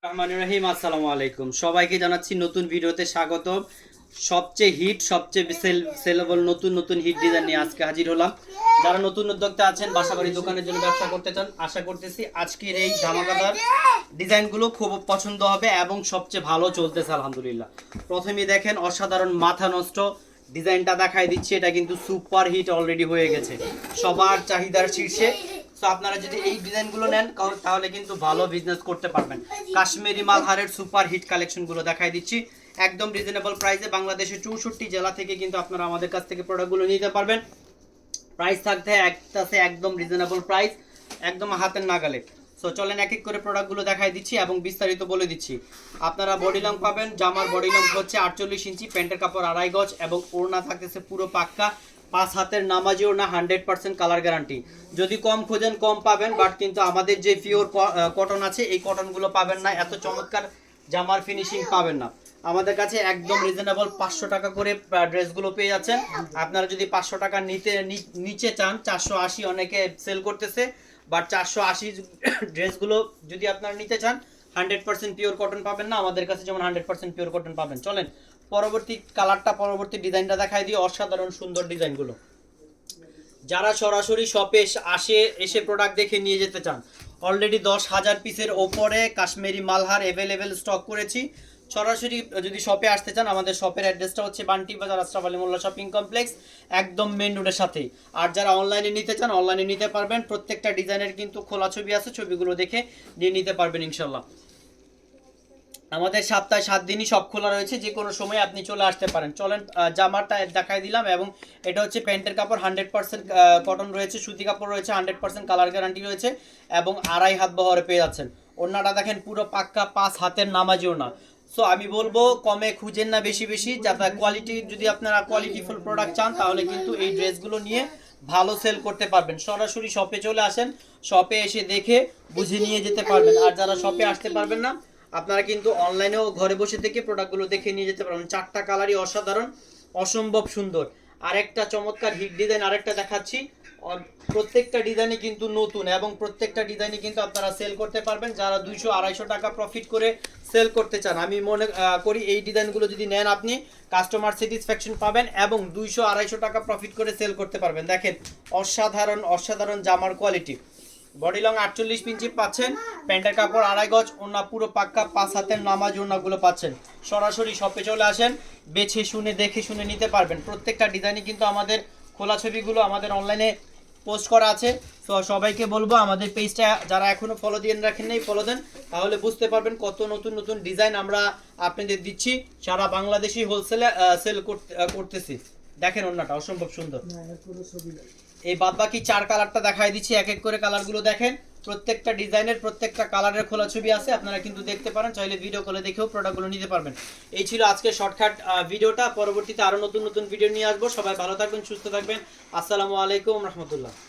রহমানির রহিম, আসসালামু আলাইকুম। সবাইকে জানাচ্ছি নতুন ভিডিওতে স্বাগতম। সবচেয়ে হিট, সবচেয়ে সেলেবল নতুন নতুন হিট ডিজাইন নিয়ে আজকে হাজির হলাম। যারা নতুন উদ্যোক্তা আছেন, বাসাবাড়ি দোকানের জন্য ব্যবসা করতে চান, আশা করতেছি আজকের এই ধামাকাদার ডিজাইনগুলো খুব পছন্দ হবে এবং সবচেয়ে ভালো চলতেছে আলহামদুলিল্লাহ। প্রথমেই দেখেন অসাধারণ মাথা নষ্ট ডিজাইনটা দেখাই দিচ্ছি। এটা কিন্তু সুপার হিট অলরেডি হয়ে গেছে, সবার চাহিদার শীর্ষে। তো আপনারা যদি এই ডিজাইনগুলো নেন তাহলে কিন্তু ভালো বিজনেস করতে পারবেন। কাশ্মীরি মালহারের সুপার হিট কালেকশনগুলো দেখাই দিচ্ছি একদম রিজনেবল প্রাইসে। বাংলাদেশের 64 জেলা থেকে কিন্তু আপনারা আমাদের কাছ থেকে প্রোডাক্টগুলো নিতে পারবেন। প্রাইস থাকতে একদম রিজনেবল প্রাইস, একদম হাতের নাগালে। সো চলেন এক এক করে প্রোডাক্টগুলো দেখাই দিচ্ছি এবং বিস্তারিত বলে দিচ্ছি। আপনারা বডি লং পাবেন। জামার বডি লং হচ্ছে 48 ইঞ্চি, প্যান্টের কাপড় 2.5 গজ এবং ওড়না থাকতেছে পুরো পাক্কা 5 হাতের নামাজি ওড়না, 100% কালার গ্যারান্টি। যদি কম খোঁজেন কম পাবেন, বাট কিন্তু আমাদের যে পিওর কটন আছে এই কটনগুলো পাবেন না, এত চমৎকার জামার ফিনিশিং পাবেন না। আমাদের কাছে একদম রিজনেবল 500 টাকা করে ড্রেসগুলো পেয়ে যাচ্ছেন। আপনারা যদি 500 টাকা নিচে চান, 480 অনেকে সেল করতেছে, বাট 480 ড্রেসগুলো যদি আপনারা নিতে চান 100% পিওর কটন পাবেন না। আমাদের কাছে যেমন 100% পিওর কটন পাবেন। চলেন পরবর্তী কালারটা, পরবর্তী ডিজাইনটা দেখাই দিই। অসাধারণ সুন্দর ডিজাইনগুলো। যারা সরাসরি শপে এসে প্রোডাক্ট দেখে নিয়ে যেতে চান, অলরেডি 10,000 পিসের ওপরে কাশ্মীরি মালহার অ্যাভেলেবেল স্টক করেছি। সরাসরি যদি শপে আসতে চান, আমাদের শপের অ্যাড্রেসটা হচ্ছে বান্টি বাজার, আশরাফ আলী মোল্লা শপিং কমপ্লেক্স, একদম মেন রোডের সাথেই। আর যারা অনলাইনে নিতে চান অনলাইনে নিতে পারবেন। প্রত্যেকটা ডিজাইনের কিন্তু খোলা ছবি আছে, ছবিগুলো দেখে নিয়ে নিতে পারবেন ইনশাল্লাহ। আমাদের সপ্তাহে 7 দিনই সব খোলা রয়েছে, যে কোনো সময় আপনি চলে আসতে পারেন। চলেন জামাটা দেখাই দিলাম এবং এটা হচ্ছে প্যান্টের কাপড় 100% কটন রয়েছে, সুতি কাপড় রয়েছে, 100% কালার গ্যারান্টি রয়েছে এবং 2.5 হাত বহরে পেয়ে যাচ্ছেন। ওড়নাটা দেখেন পুরো পাক্কা 5 হাতের নামাজি ওড়না। সো আমি বলবো কমে খুঁজেন না, বেশি বেশি। যাতে কোয়ালিটি, যদি আপনারা কোয়ালিটিফুল প্রোডাক্ট চান তাহলে কিন্তু এই ড্রেসগুলো নিয়ে ভালো সেল করতে পারবেন। সরাসরি শপে চলে আসেন, শপে এসে দেখে বুঝে নিয়ে যেতে পারবেন। আর যারা শপে আসতে পারবেন না, আপনারা কিন্তু অনলাইনেও ঘরে বসে থেকে প্রোডাক্টগুলো দেখে নিয়ে যেতে পারবেন। 4টা কালারই অসাধারণ, অসম্ভব সুন্দর। আরেকটা চমৎকার হিট ডিজাইন আরেকটা দেখাচ্ছি। প্রত্যেকটা ডিজাইনই কিন্তু নতুন এবং প্রত্যেকটা ডিজাইনই কিন্তু আপনারা সেল করতে পারবেন। যারা 200-250 টাকা প্রফিট করে সেল করতে চান, আমি মনে করি এই ডিজাইনগুলো যদি নেন আপনি কাস্টমার স্যাটিসফ্যাকশন পাবেন এবং 200-250 টাকা প্রফিট করে সেল করতে পারবেন। দেখেন অসাধারণ অসাধারণ জামার কোয়ালিটি। বডি লং 48 ইঞ্চি পাচ্ছেন, প্যান্টের কাপড় 2.5 গজ, ওড়না পুরো পাক্কা 5 হাতের নামাজ ওড়নাগুলো পাচ্ছেন। সরাসরি শপে চলে আসেন, বেছে শুনে দেখে শুনে নিতে পারবেন। প্রত্যেকটা ডিজাইনই কিন্তু আমাদের খোলা ছবিগুলো আমাদের অনলাইনে পোস্ট করা আছে। তো সবাইকে বলবো আমাদের পেজটা যারা এখনো ফলো দিয়ে রাখেন নাই ফলো দেন, তাহলে বুঝতে পারবেন কত নতুন নতুন ডিজাইন আমরা আপনাদের দিচ্ছি। সারা বাংলাদেশি হোলসেলে সেল করতেছি। দেখেন ওড়নাটা অসম্ভব সুন্দর। এই বাদবাকি 4 কালারটা দেখাই দিচ্ছি, এক এক করে কালারগুলো দেখেন। প্রত্যেকটা ডিজাইনের প্রত্যেকটা কালারের খোলা ছবি আছে, আপনারা কিন্তু দেখতে পারেন। চাইলে ভিডিও কলে দেখেও প্রোডাক্টগুলো নিতে পারবেন। এই ছিল আজকে শর্টকাট ভিডিওটা। পরবর্তীতে আরো নতুন নতুন ভিডিও নিয়ে আসবো। সবাই ভালো থাকবেন, সুস্থ থাকবেন। আসসালামু আলাইকুম রহমতুল্লাহ।